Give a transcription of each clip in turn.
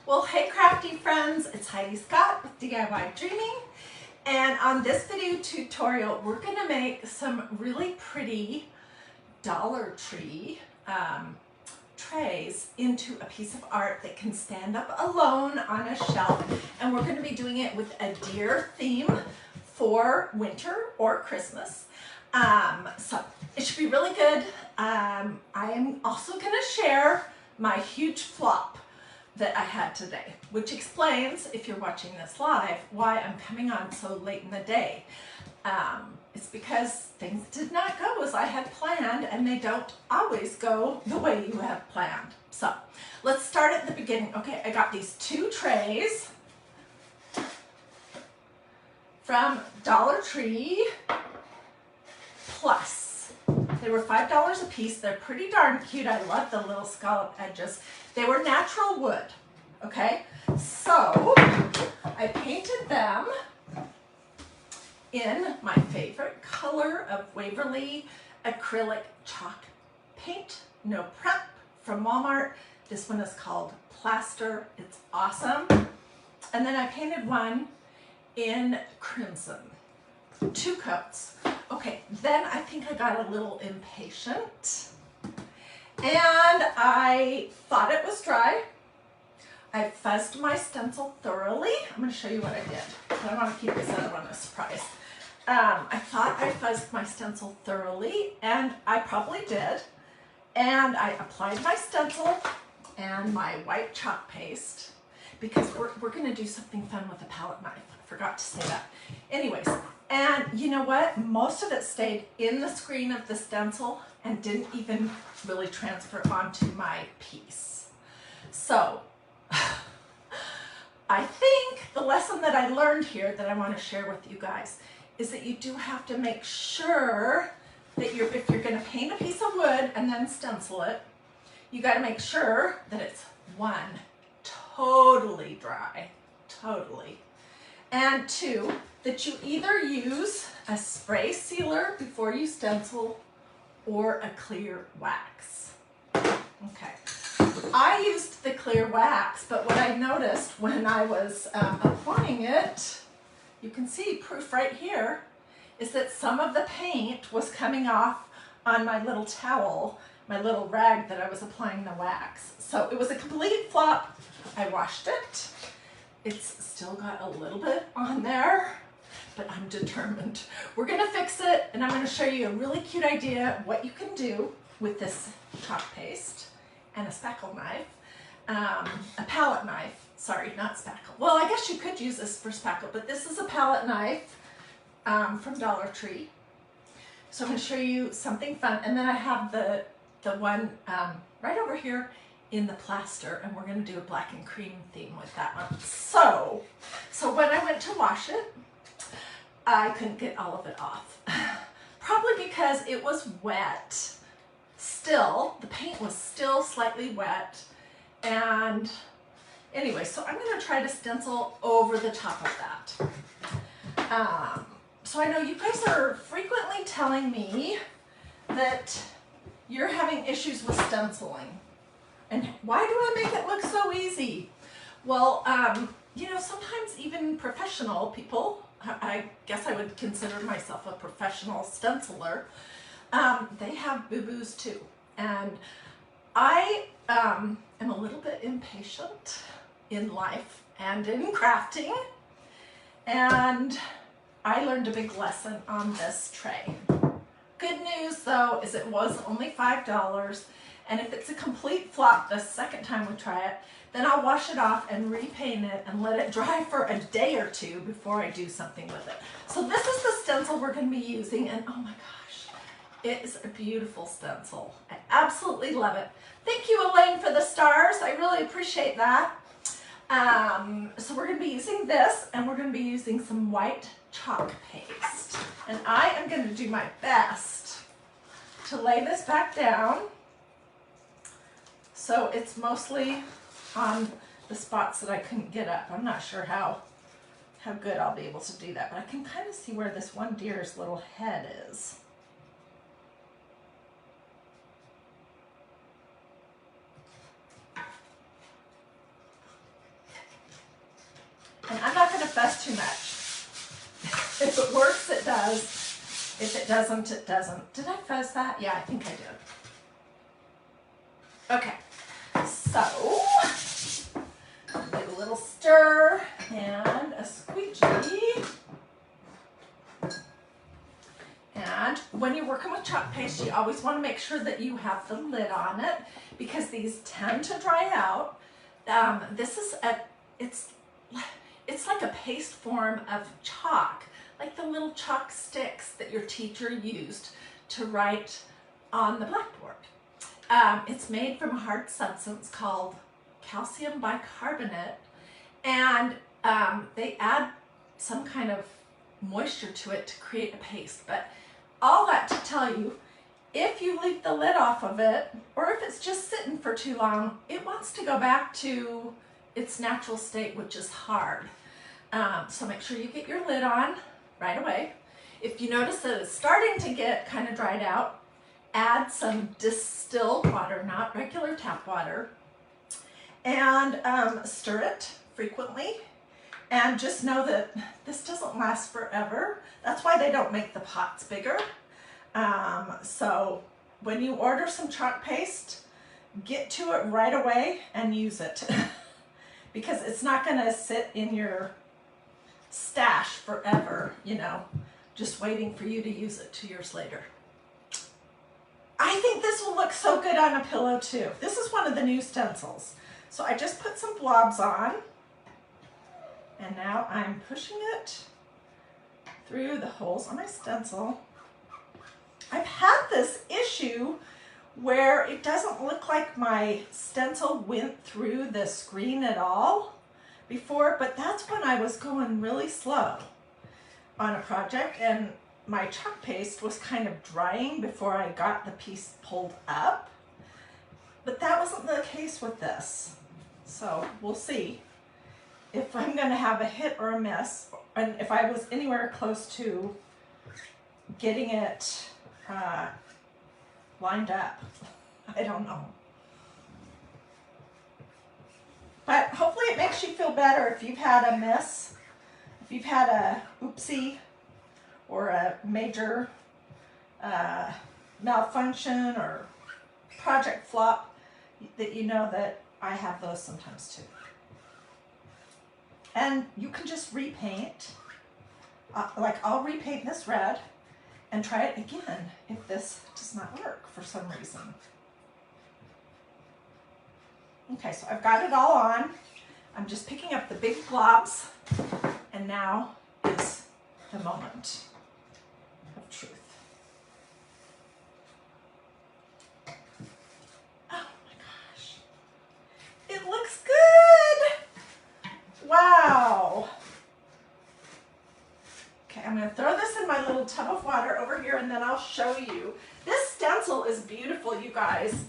Well, hey crafty friends, it's Hiedi Scott with DiyDreaming, and on this video tutorial we're going to make some really pretty Dollar Tree trays into a piece of art that can stand up alone on a shelf, and we're going to be doing it with a deer theme for winter or Christmas. So it should be really good. I am also going to share my huge flop that I had today, which explains, if you're watching this live, why I'm coming on so late in the day. It's because things did not go as I had planned, and they don't always go the way you have planned. So let's start at the beginning. Okay, I got these two trays from Dollar Tree Plus. They were $5 a piece. They're pretty darn cute. I love the little scallop edges. They were natural wood, okay? So I painted them in my favorite color of Waverly acrylic chalk paint, no prep, from Walmart. This one is called Plaster. It's awesome. And then I painted one in crimson, 2 coats. Okay, then I think I got a little impatient and I thought it was dry. I fuzzed my stencil thoroughly. I'm going to show you what I did, but I want to keep this other one a surprise. I thought I fuzzed my stencil thoroughly, and I probably did. And I applied my stencil and my white chalk paste, because we're going to do something fun with a palette knife. I forgot to say that. Anyways, and you know what? Most of it stayed in the screen of the stencil and didn't even really transfer onto my piece. So I think the lesson that I learned here that I want to share with you guys is that you do have to make sure that if you're going to paint a piece of wood and then stencil it, you got to make sure that it's, 1, totally dry, totally, and 2, that you either use a spray sealer before you stencil or a clear wax. Okay, I used the clear wax, but what I noticed when I was applying it, you can see proof right here, is that some of the paint was coming off on my little towel, my little rag that I was applying the wax. So it was a complete flop. I washed it. It's still got a little bit on there, but I'm determined. We're gonna fix it, and I'm gonna show you a really cute idea of what you can do with this chalk paste and a spackle knife, a palette knife, sorry, not spackle. Well, I guess you could use this for spackle, but this is a palette knife from Dollar Tree. So I'm gonna show you something fun, and then I have the one right over here in the plaster, and we're going to do a black and cream theme with that one. So when I went to wash it, I couldn't get all of it off. Probably because it was wet. Still, the paint was still slightly wet. And anyway, so I'm going to try to stencil over the top of that. So I know you guys are frequently telling me that you're having issues with stenciling. And why do I make it look so easy? Well, you know, sometimes even professional people, I guess I would consider myself a professional stenciler, they have boo-boos too. And I am a little bit impatient in life and in crafting. And I learned a big lesson on this tray. Good news though is it was only $5. And if it's a complete flop the second time we try it, then I'll wash it off and repaint it and let it dry for a day or 2 before I do something with it. So this is the stencil we're going to be using, and oh my gosh, it is a beautiful stencil. I absolutely love it. Thank you, Elaine, for the stars. I really appreciate that. So we're going to be using this, and we're going to be using some white chalk paste. And I am going to do my best to lay this back down so it's mostly on the spots that I couldn't get up. I'm not sure how good I'll be able to do that, but I can kind of see where this one deer's little head is. not going to fuss too much. If it works, it does. If it doesn't, it doesn't. Did I fuzz that? Yeah, I think I did. Okay, so give a little stir and a squeegee. And when you're working with chalk paste, you always want to make sure that you have the lid on it because these tend to dry out. This is it's like a paste form of chalk, like the little chalk sticks that your teacher used to write on the blackboard. It's made from a hard substance called calcium bicarbonate, and they add some kind of moisture to it to create a paste. But all that to tell you, if you leave the lid off of it, or if it's just sitting for too long, it wants to go back to its natural state, which is hard. So make sure you get your lid on right away. If you notice that it's starting to get kind of dried out, add some distilled water, not regular tap water, and stir it frequently. And just know that this doesn't last forever. That's why they don't make the pots bigger. So when you order some chalk paste, get to it right away and use it because it's not going to sit in your stash forever, you know, just waiting for you to use it 2 years later. I think this will look so good on a pillow too. This is one of the new stencils. So I just put some blobs on. And now I'm pushing it through the holes on my stencil. I've had this issue where it doesn't look like my stencil went through the screen at all before, but that's when I was going really slow on a project and my chalk paste was kind of drying before I got the piece pulled up. But that wasn't the case with this. So we'll see if I'm going to have a hit or a miss, and if I was anywhere close to getting it lined up. I don't know. But hopefully it makes you feel better if you've had a miss, if you've had a oopsie or a major malfunction or project flop, that you know that I have those sometimes too. And you can just repaint, like I'll repaint this red and try it again if this does not work for some reason. Okay, so I've got it all on. I'm just picking up the big globs, and now is the moment of truth. Oh my gosh, it looks good. Wow. Okay, I'm going to throw this in my little tub of water over here and then I'll show you. This stencil is beautiful, you guys.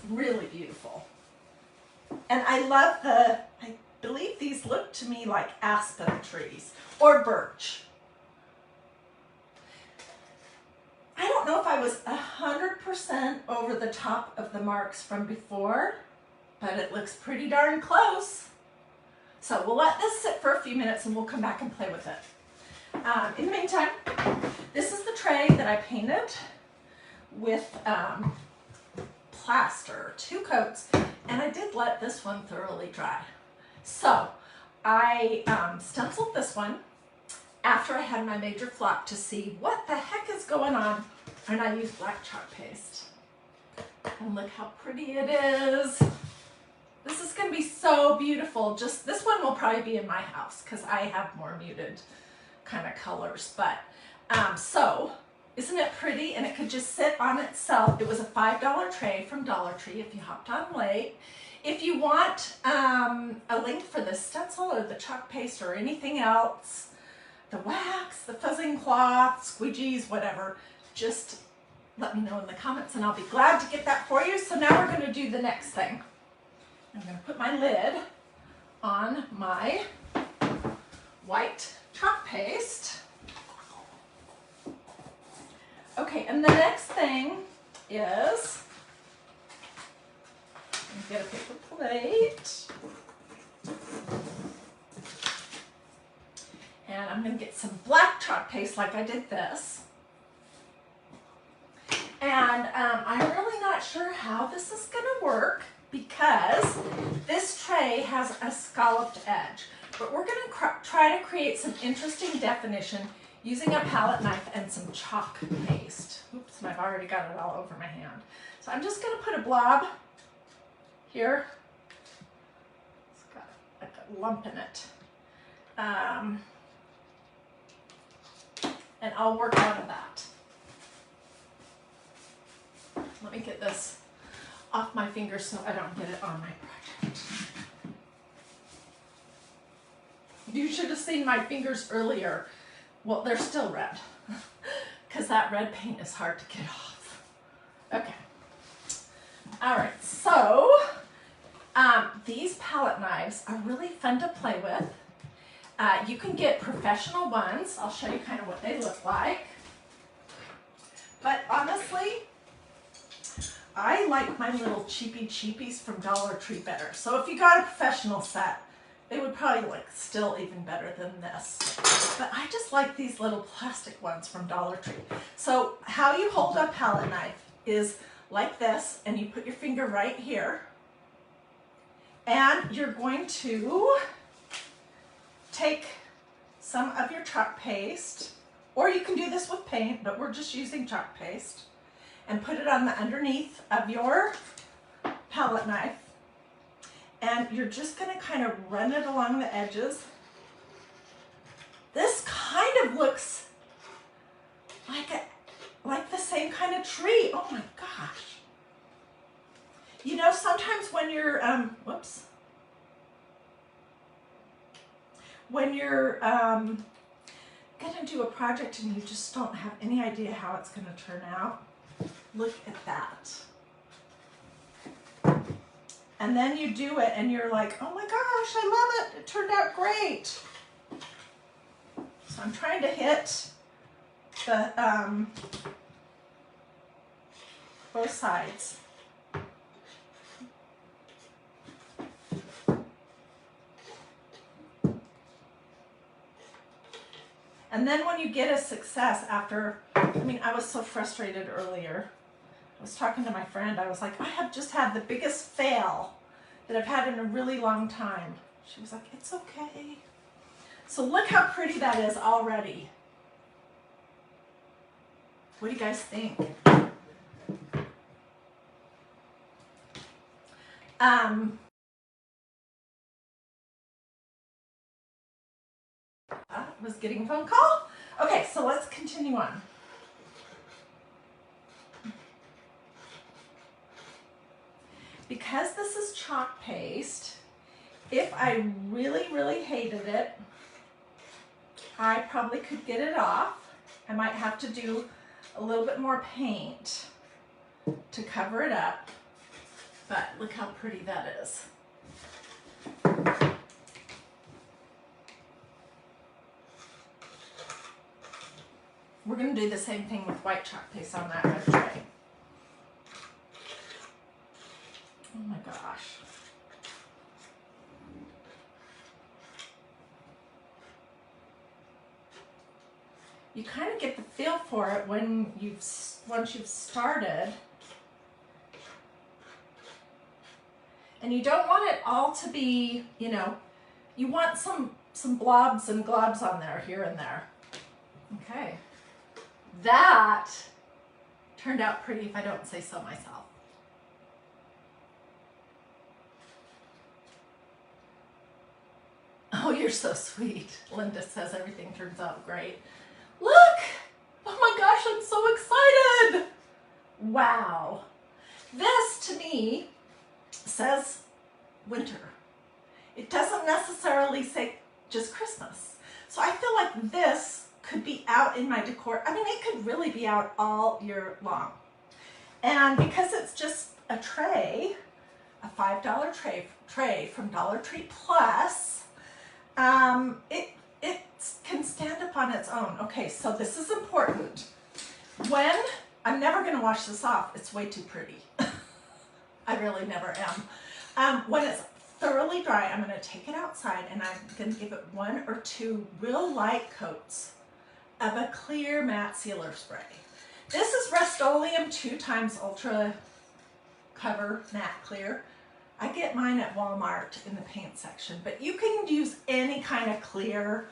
Really beautiful. And I love I believe these look to me like aspen trees or birch. I don't know if I was 100% over the top of the marks from before, but it looks pretty darn close. So we'll let this sit for a few minutes and we'll come back and play with it. In the meantime, this is the tray that I painted with plaster, 2 coats, and I did let this one thoroughly dry. So I stenciled this one after I had my major flop to see what the heck is going on, and I used black chalk paste. And look how pretty it is. This is going to be so beautiful. Just this one will probably be in my house because I have more muted kind of colors. But so isn't it pretty? And it could just sit on itself. It was a $5 tray from Dollar Tree if you hopped on late. If you want a link for the stencil or the chalk paste or anything else, the wax, the fuzzing cloth, squeegees, whatever, just let me know in the comments and I'll be glad to get that for you. So now we're going to do the next thing. I'm going to put my lid on my white chalk paste. Okay, and the next thing is, get a paper plate. I'm going to get some black chalk paste like I did this. And I'm really not sure how this is going to work because this tray has a scalloped edge. But we're going to try to create some interesting definition using a palette knife and some chalk paste. Oops, and I've already got it all over my hand. So I'm just going to put a blob here. It's got like a lump in it. And I'll work out of that. Let me get this off my fingers so I don't get it on my project. You should have seen my fingers earlier. Well, they're still red because that red paint is hard to get off. Okay. All right, so these palette knives are really fun to play with. You can get professional ones. I'll show you kind of what they look like. But honestly, I like my little cheapies from Dollar Tree better. So if you got a professional set, they would probably look still even better than this. But I just like these little plastic ones from Dollar Tree. So how you hold a palette knife is like this, and you put your finger right here. And you're going to take some of your chalk paste, or you can do this with paint, but we're just using chalk paste, and put it on the underneath of your palette knife. And you're just going to kind of run it along the edges. This kind of looks like the same kind of tree. Oh my gosh. You know, sometimes when you're, when you're gonna do a project and you just don't have any idea how it's gonna turn out, look at that. And then you do it and you're like, oh my gosh, I love it. It turned out great. So I'm trying to hit the both sides. And then when you get a success after, I was so frustrated earlier. I was talking to my friend, I was like, I have just had the biggest fail that I've had in a really long time. She was like, it's okay. So look how pretty that is already. What do you guys think? I was getting a phone call. Okay, so let's continue on. Because this is chalk paste, if I really hated it, I probably could get it off. I might have to do a little bit more paint to cover it up, but look how pretty that is. We're going to do the same thing with white chalk paste on that red tray. Oh my gosh. You kind of get the feel for it when once you've started. And you don't want it all to be, you want some blobs and globs on there, here and there. Okay. That turned out pretty if I don't say so myself. Oh, you're so sweet. Linda says everything turns out great. Look! Oh my gosh, I'm so excited! Wow. This, to me, says winter. It doesn't necessarily say just Christmas. So I feel like this could be out in my decor. It could really be out all year long. And because it's just a tray, a $5 tray from Dollar Tree Plus, it can stand up on its own. Okay, so this is important. I'm never going to wash this off. It's way too pretty. I really never am. When it's thoroughly completely dry, I'm going to take it outside and I'm going to give it 1 or 2 real light coats of a clear matte sealer spray. This is Rust-Oleum 2 times Ultra Cover Matte Clear. I get mine at Walmart in the paint section, but you can use any kind of clear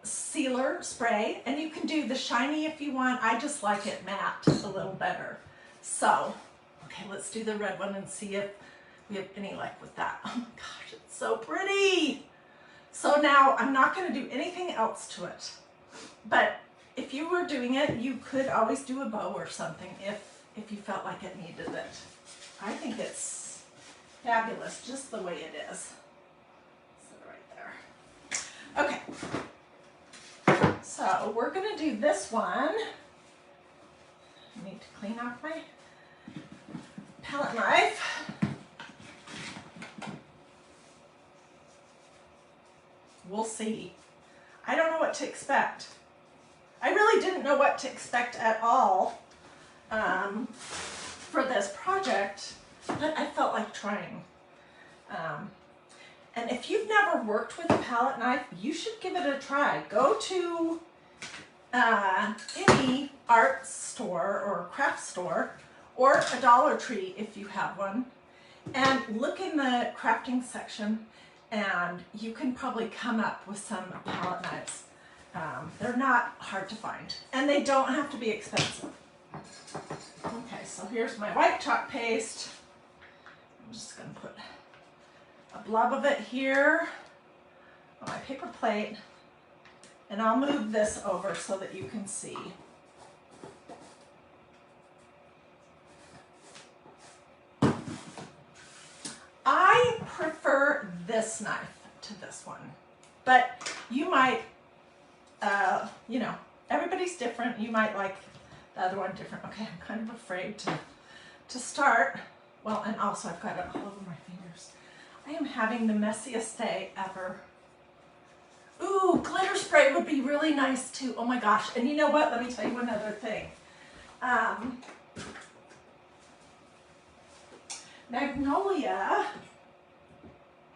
sealer spray, and you can do the shiny if you want. I just like it matte a little better. So, okay, let's do the red one and see if we have any luck with that. Oh my gosh, it's so pretty. So now I'm not going to do anything else to it, but if you were doing it, you could always do a bow or something if you felt like it needed it. I think it's fabulous just the way it is. So right there. Okay, so we're going to do this one. I need to clean off my palette knife. We'll see. I don't know what to expect. I really didn't know what to expect at all for this project, but I felt like trying. And if you've never worked with a palette knife, you should give it a try. Go to any art store or craft store or a Dollar Tree if you have one, and look in the crafting section, and you can probably come up with some palette knives. They're not hard to find, and they don't have to be expensive. Okay, so here's my white chalk paste. I'm just going to put a blob of it here on my paper plate, and I'll move this over so that you can see. I prefer this knife to this one, but you might, you know, everybody's different. You might like the other one different. Okay, I'm kind of afraid to start. Well, and also I've got it all over my fingers. I am having the messiest day ever. Ooh, glitter spray would be really nice too. Oh my gosh, and you know what? Let me tell you another thing. Magnolia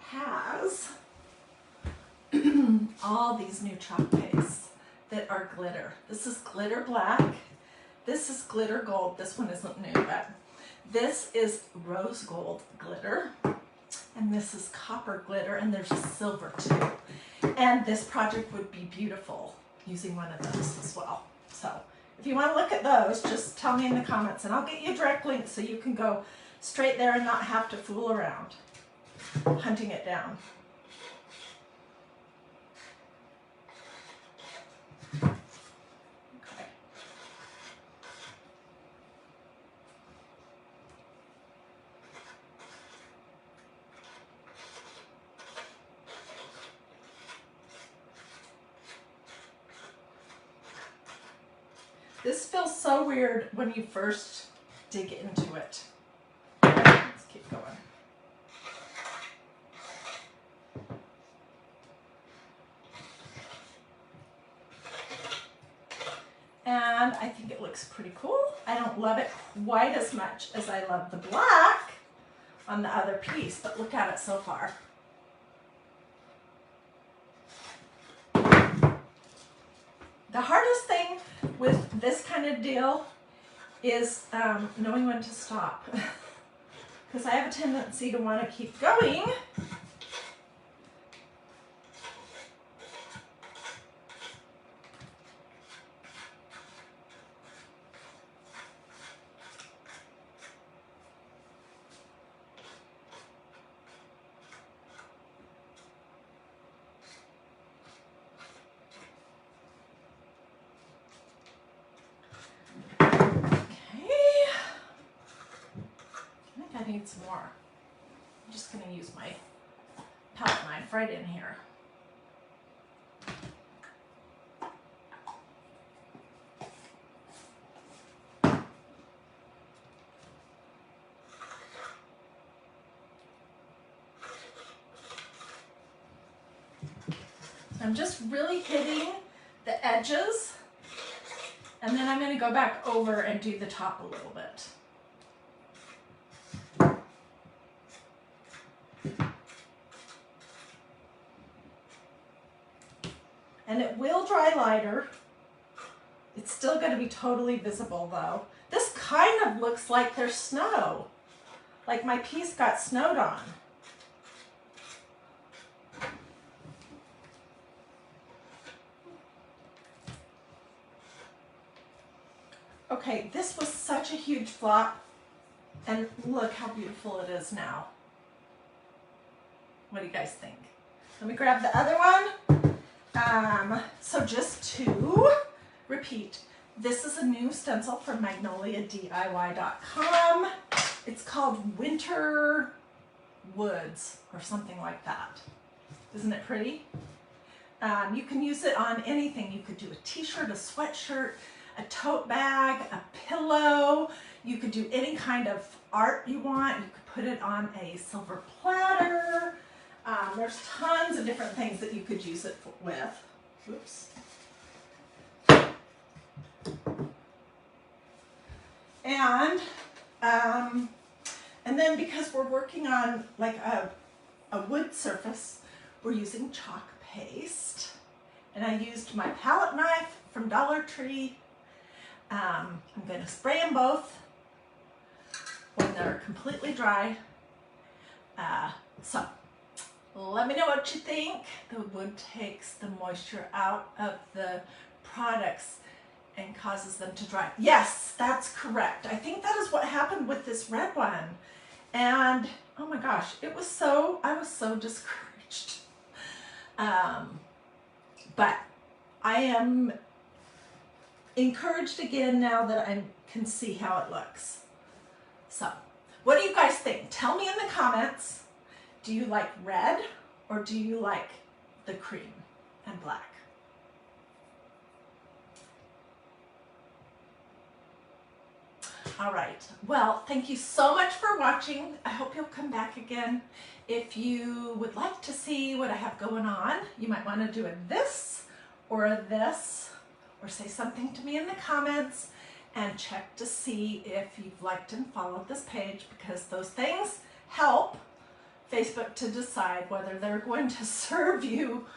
has all these new chalk pastes that are glitter. This is glitter black. This is glitter gold. This one isn't new, but this is rose gold glitter. And this is copper glitter, and there's a silver too. And this project would be beautiful using one of those as well. So if you want to look at those, just tell me in the comments, and I'll get you a direct link so you can go straight there and not have to fool around hunting it down. Okay. This feels so weird when you first dig into it. Let's keep going. And I think it looks pretty cool. I don't love it quite as much as I love the black on the other piece, but look at it so far. The hardest thing with this kind of deal is knowing when to stop. Because I have a tendency to want to keep going. I need some more. I'm just going to use my palette knife right in here. I'm just really hitting the edges, and then I'm going to go back over and do the top a little bit. and it will dry lighter. It's still going to be totally visible though. This kind of looks like there's snow, like my piece got snowed on. Okay, this was such a huge flop, and look how beautiful it is now. What do you guys think? Let me grab the other one. So just to repeat, this is a new stencil from MagnoliaDIY.com. It's called Winter Woods or something like that. Isn't it pretty? You can use it on anything. You could do a t-shirt, a sweatshirt, a tote bag, a pillow. You could do any kind of art you want. You could put it on a silver platter. There's tons of different things that you could use it with. Oops. And then because we're working on like a wood surface, we're using chalk paste. And I used my palette knife from Dollar Tree. I'm going to spray them both when they're completely dry. So let me know what you think. The wood takes the moisture out of the products and causes them to dry. Yes, that's correct. I think that is what happened with this red one. And oh my gosh, I was so discouraged. But I am encouraged again now that I can see how it looks. So, what do you guys think? Tell me in the comments. Do you like red or do you like the cream and black? All right, well, thank you so much for watching. I hope you'll come back again. If you would like to see what I have going on, you might want to do a this or a this, or say something to me in the comments, and check to see if you've liked and followed this page, because those things help Facebook to decide whether they're going to serve you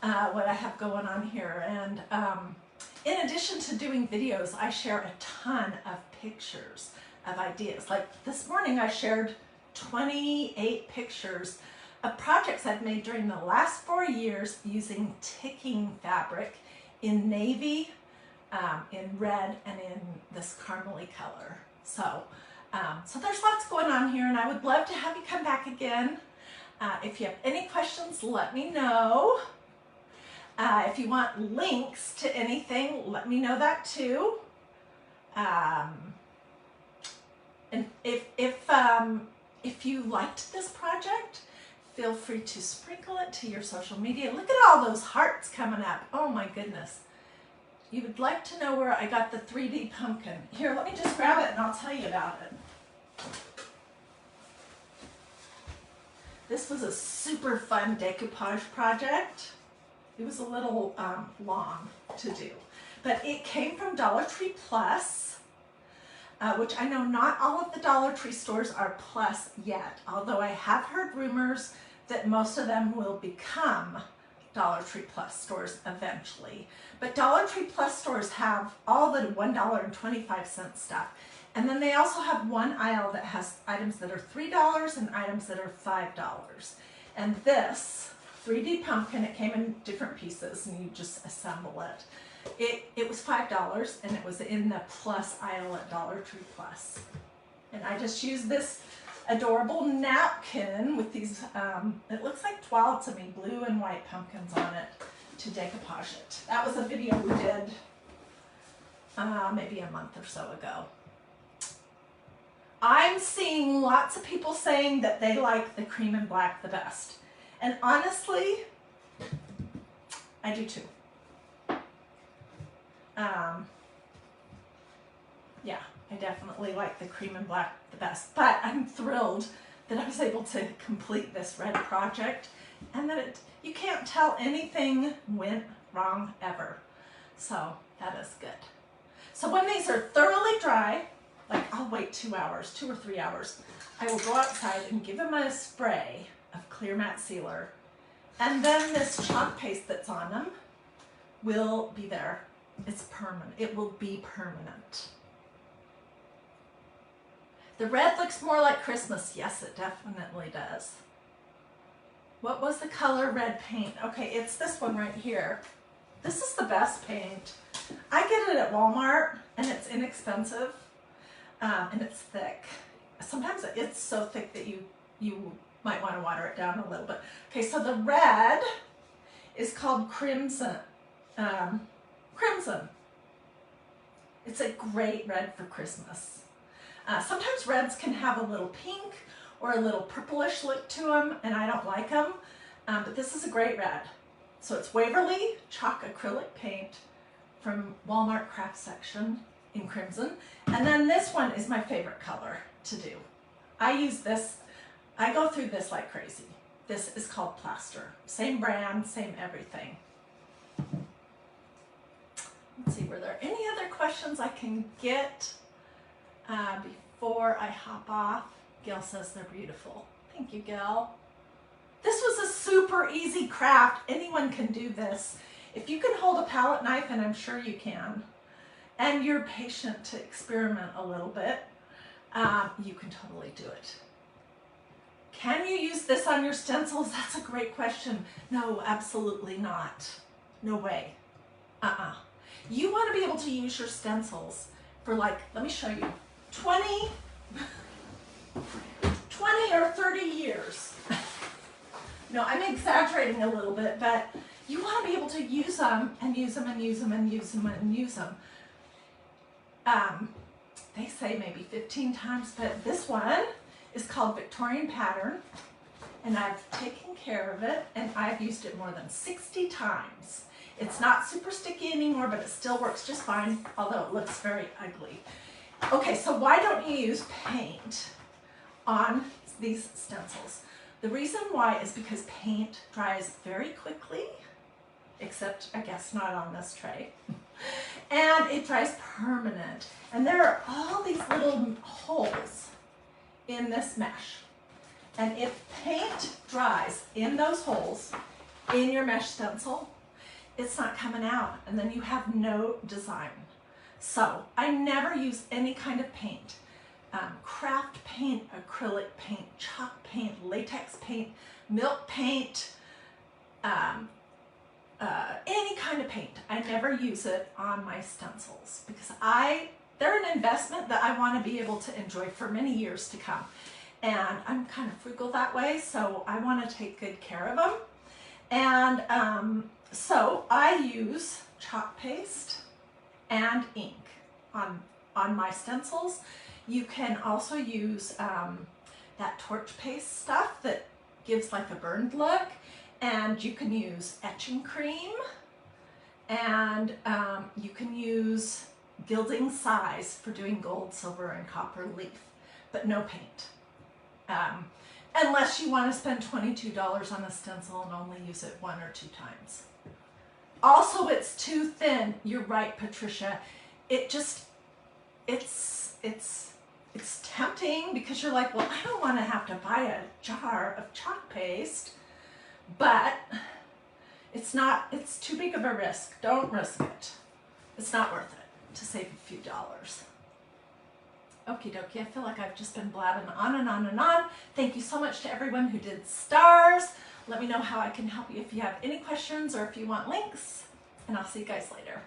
what I have going on here. And in addition to doing videos, I share a ton of pictures of ideas. Like this morning I shared 28 pictures of projects I've made during the last 4 years using ticking fabric in navy, in red, and in this caramely color. So there's lots going on here, and I would love to have you come back again. If you have any questions, let me know. If you want links to anything, let me know that too. And if you liked this project, feel free to sprinkle it to your social media. Look at all those hearts coming up. Oh my goodness. You would like to know where I got the 3D pumpkin. Here, let me just grab it and I'll tell you about it. This was a super fun decoupage project. It was a little long to do, but it came from Dollar Tree Plus, which I know not all of the Dollar Tree stores are Plus yet, although I have heard rumors that most of them will become Dollar Tree Plus stores eventually. But Dollar Tree Plus stores have all the $1.25 stuff. And then they also have one aisle that has items that are $3 and items that are $5. And this 3D pumpkin, it came in different pieces and you just assemble it. It was $5 and it was in the Plus aisle at Dollar Tree Plus. And I just used this adorable napkin with these, it looks like toile to me, blue and white pumpkins on it to decoupage it. That was a video we did maybe a month or so ago. I'm seeing lots of people saying that they like the cream and black the best. And honestly, I do too. Yeah, I definitely like the cream and black the best, but I'm thrilled that I was able to complete this red project and that you can't tell anything went wrong ever. So that is good. So when these are thoroughly dry, like I'll wait 2 hours, 2 or 3 hours, I will go outside and give them a spray of clear matte sealer, and then this chalk paste that's on them will be there. It's permanent. It will be permanent. The red looks more like Christmas. Yes, it definitely does. What was the color red paint? Okay, it's this one right here. This is the best paint. I get it at Walmart, and it's inexpensive, and it's thick. Sometimes it's so thick that you might want to water it down a little bit. Okay, so the red is called Crimson. Crimson. It's a great red for Christmas. Sometimes reds can have a little pink or a little purplish look to them, and I don't like them, but this is a great red. So it's Waverly Chalk Acrylic Paint from Walmart Craft Section in Crimson. And then this one is my favorite color to do. I use this, I go through this like crazy. This is called Plaster. Same brand, same everything. Let's see, were there any other questions I can get before I hop off? Gail says they're beautiful. Thank you, Gail. This was a super easy craft. Anyone can do this. If you can hold a palette knife, and I'm sure you can, and you're patient to experiment a little bit, you can totally do it. Can you use this on your stencils? That's a great question. No, absolutely not. No way. You want to be able to use your stencils for, like, let me show you, 20 or 30 years. No, I'm exaggerating a little bit, but you want to be able to use them and use them and use them and use them and use them. They say maybe 15 times, but this one is called Victorian Pattern, and I've taken care of it, and I've used it more than 60 times. It's not super sticky anymore, but it still works just fine, although it looks very ugly. Okay, so why don't you use paint on these stencils? The reason why is because paint dries very quickly, except I guess not on this tray, and it dries permanent. And there are all these little holes in this mesh. And if paint dries in those holes in your mesh stencil, it's not coming out, and then you have no design. So I never use any kind of paint. Craft paint, acrylic paint, chalk paint, latex paint, milk paint, any kind of paint. I never use it on my stencils because they're an investment that I want to be able to enjoy for many years to come. And I'm kind of frugal that way, so I want to take good care of them. And so I use chalk paste and ink on my stencils. You can also use that torch paste stuff that gives like a burned look, and you can use etching cream, and you can use gilding size for doing gold, silver, and copper leaf, but no paint. Unless you want to spend $22 on a stencil and only use it 1 or 2 times. Also, it's too thin. You're right, Patricia. It's tempting because you're like, well, I don't want to have to buy a jar of chalk paste, but it's too big of a risk. Don't risk it. It's not worth it to save a few dollars. Okie dokie, I feel like I've just been blabbing on and on and on. Thank you so much to everyone who did stars. Let me know how I can help you if you have any questions or if you want links, and I'll see you guys later.